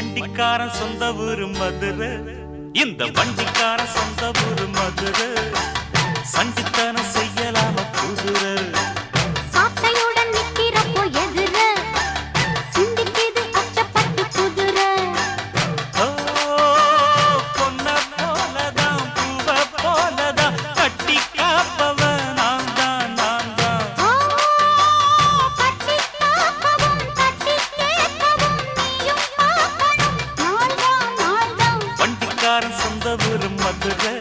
வண்டிக்காரன் சொந்த ஊரு மதுரை, இந்த வண்டிக்காரன் சொந்த ஊரு மதுரை. சண்டித்தனம் செய்யலாம குதிரை சாட்டையுடன் நிக்கிறப்போ எதிர சிந்திக்குது அச்சப்பட்டு குதிரை. பொன்ன போலதான் பூவ போலதான் கட்டி காப்பவன் நான் தான் நான் தான். கட்டி காப்பவும் கட்டி கேட்கவும் நீயும் பார்க்கணும் நாள்தான் நாள்தான். வண்டிக்காரன் சொந்த ஊரு மதுரை,